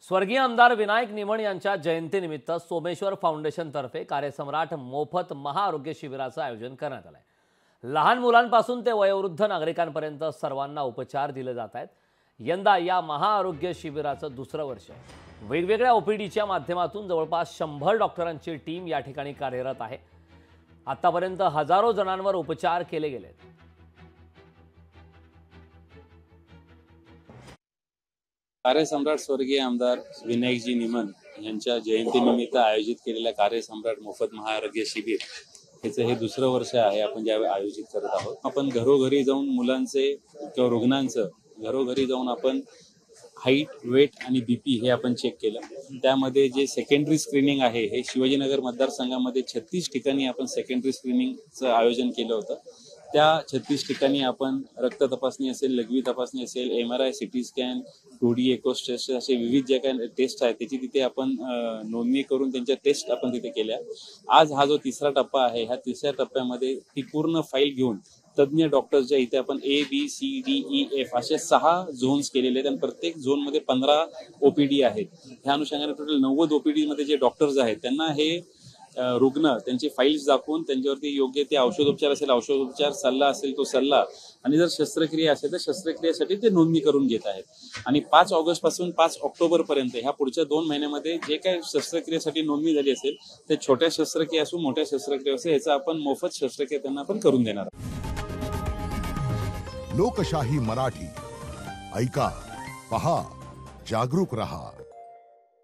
स्वर्गीय आमदार विनायक निमण यांच्या जयंतीनिमित्त सोमेश्वर फाउंडेशनतर्फे कार्यसम्राट मोफत महाआरोग्य शिबिराचं आयोजन करण्यात आलं आहे। लहान मुलांपासून ते वयोवृद्ध नागरिकांपर्यंत सर्वांना उपचार दिले जात आहेत। यंदा या महाआरोग्य शिबिराचं दुसरं वर्ष आहे। वेगवेगळ्या ओपीडीच्या माध्यमातून जवळपास 100 डॉक्टरांची टीम या ठिकाणी कार्यरत आहे। आतापर्यंत हजारो जणांवर उपचार केले गेलेत। कार्यसम्राट स्वर्गीय आमदार विनायकजी निमण यांच्या जयंतीनिमित्त आयोजित केलेल्या कार्यसम्राट मोफत महाआरोग्य शिबिर याचं हे दुसरं वर्ष आहे। आपण ज्यावेळी आयोजित करत आहोत, आपण घरोघरी जाऊन मुलांचे किंवा रुग्णांचं घरोघरी जाऊन आपण हाईट, वेट आणि बीपी हे आपण चेक केलं। त्यामध्ये जे सेकंडरी स्क्रीनिंग आहे हे शिवाजीनगर मतदारसंघामध्ये 36 ठिकाणी आपण सेकंडरी स्क्रीनिंगचं आयोजन केलं होतं। त्या 36 ठिकाणी आपण रक्त तपासणी असेल, लघवी तपासणी असेल, MRI, CT स्कॅन, 2D एको टेस्ट असे विविध जे काही टेस्ट आहेत त्याची तिथे आपण नोंदणी करून त्यांच्या टेस्ट आपण तिथे केल्या। आज हा जो तिसरा टप्पा आहे, ह्या तिसऱ्या टप्प्यामध्ये ती पूर्ण फाईल घेऊन तज्ञ डॉक्टर्सच्या इथे आपण ABCDEF असे 6 झोन्स केलेले आहेत आणि प्रत्येक झोनमध्ये 15 OPD आहेत। ह्या अनुषंगाने टोटल 90 OPD मध्ये जे डॉक्टर्स आहेत त्यांना हे रुग्ण त्यांची फाईल्स दाखवून त्यांच्यावरती योग्य ते औषधोपचार असेल औषधोपचार, सल्ला असेल तो सल्ला आणि जर शस्त्रक्रिया असेल तर शस्त्रक्रियेसाठी ते नोंदणी करून घेत आहेत। आणि 5 ऑगस्ट पासून 5 ऑक्टोबर पर्यंत ह्या पुढच्या 2 महिन्यामध्ये जे काही शस्त्रक्रियेसाठी नोंदणी झाली असेल ते छोट्या शस्त्रक्रिया असो मोठ्या शस्त्रक्रिया असो याचा आपण मोफत शस्त्रक्रिया त्यांना आपण करून देणार लोकशाही मराठी ऐका, पहा, जागरूक रहा।